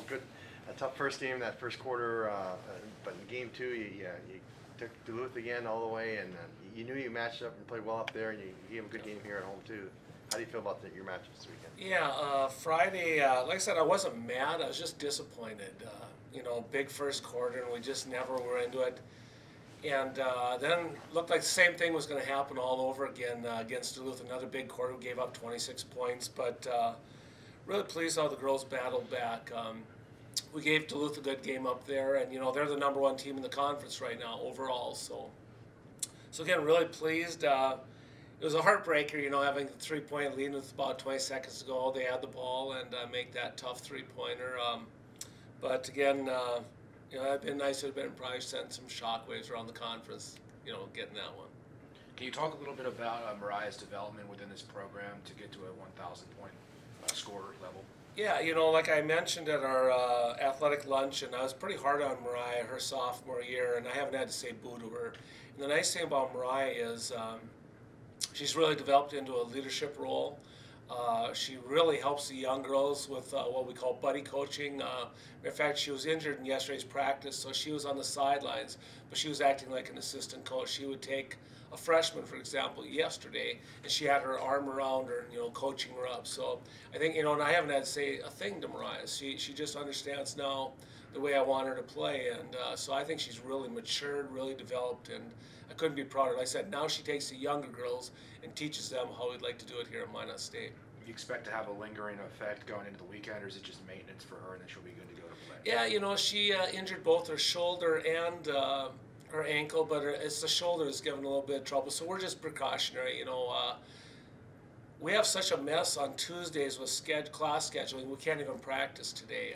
Good, a tough first game, that first quarter, but in game two, you took Duluth again all the way, and you knew you matched up and played well up there, and you gave them a good game here at home too. How do you feel about your matches this weekend? Yeah, Friday, like I said, I wasn't mad. I was just disappointed. Big first quarter, and we just never were into it. And then looked like the same thing was going to happen all over again against Duluth. Another big quarter, we gave up 26 points, but really pleased how the girls battled back. We gave Duluth a good game up there, and they're the #1 team in the conference right now overall. So again, really pleased. It was a heartbreaker, having a 3-point lead with about 20 seconds to go. They had the ball and make that tough 3-pointer. But again, it'd been nice. It'd been probably sent some shockwaves around the conference, getting that one. Can you talk a little bit about Mariah's development within this program to get to a 1,000-point scorer level? Yeah, like I mentioned at our athletic lunch, and I was pretty hard on Mariah her sophomore year, and I haven't had to say boo to her. And the nice thing about Mariah is she's really developed into a leadership role. She really helps the young girls with what we call buddy coaching. In fact, she was injured in yesterday's practice, so she was on the sidelines, but she was acting like an assistant coach. She would take a freshman, for example, yesterday, and she had her arm around her, coaching her up. So I think, and I haven't had to say a thing to Mariah. She just understands now the way I want her to play, and so I think she's really matured, really developed, and I couldn't be prouder. Like I said, now she takes the younger girls and teaches them how we'd like to do it here at Minot State. Do you expect to have a lingering effect going into the weekend, or is it just maintenance for her and then she'll be good to go to play? Yeah, she injured both her shoulder and her ankle, but it's the shoulder that's given a little bit of trouble, so we're just precautionary. We have such a mess on Tuesdays with class scheduling, we can't even practice today.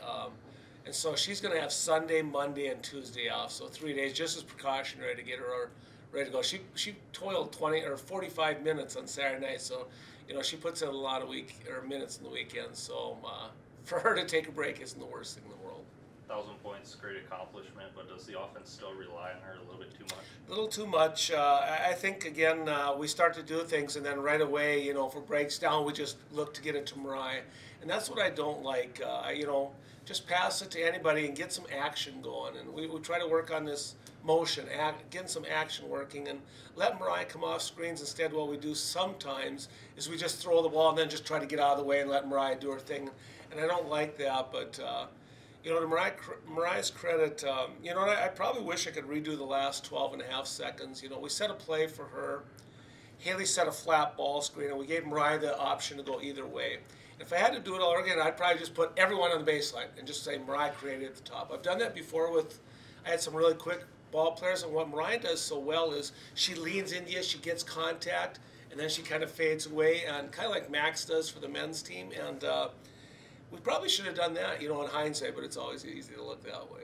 And so she's going to have Sunday, Monday, and Tuesday off, so 3 days just as precautionary to get her ready to go. She toiled 20 or 45 minutes on Saturday night, so she puts in a lot of minutes in the weekend. So for her to take a break isn't the worst thing in the world. 1,000 points, great accomplishment, but does the offense still rely on her a little bit too much? A little too much. I think, again, we start to do things, and then right away, if it breaks down, we just look to get it to Mariah. And that's what I don't like. Just pass it to anybody and get some action going. And we try to work on this motion, getting some action working, and let Mariah come off screens. Instead, what we do sometimes is we just throw the ball and then just try to get out of the way and let Mariah do her thing. And I don't like that, but to Mariah's credit, I probably wish I could redo the last 12.5 seconds. We set a play for her. Haley set a flat ball screen, and we gave Mariah the option to go either way. If I had to do it all over again, I'd probably just put everyone on the baseline and just say Mariah created at the top. I've done that before I had some really quick ball players, and what Mariah does so well is she leans into you, she gets contact, and then she kind of fades away, and kind of like Max does for the men's team. And we probably should have done that, in hindsight, but it's always easy to look that way.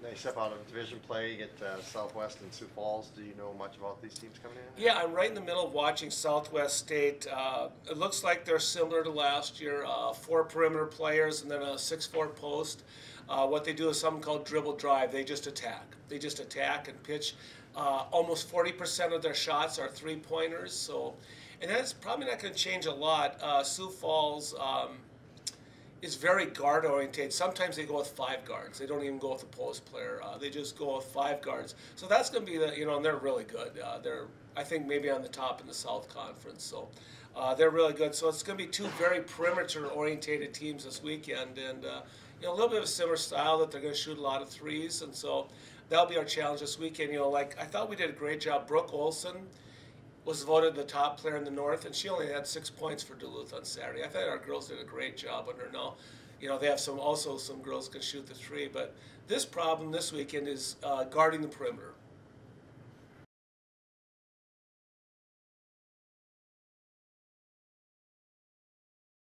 Now you step out of division play, you get Southwest and Sioux Falls. Do you know much about these teams coming in? Yeah, I'm right in the middle of watching Southwest State. It looks like they're similar to last year, 4 perimeter players and then a 6'4" post. What they do is something called dribble drive. They just attack. They just attack and pitch. Almost 40% of their shots are 3-pointers. And that's probably not going to change a lot. Sioux Falls is very guard oriented. Sometimes they go with 5 guards. They don't even go with a post player. They just go with 5 guards. So that's going to be and they're really good. They're, I think, maybe on the top in the South Conference. So they're really good. So it's going to be 2 very perimeter orientated teams this weekend, and a little bit of a similar style that they're going to shoot a lot of threes, and so that'll be our challenge this weekend. I thought we did a great job. Brooke Olson was voted the top player in the North, and she only had 6 points for Duluth on Saturday. I thought our girls did a great job under her. Now, they have some girls can shoot the 3, but this problem this weekend is guarding the perimeter.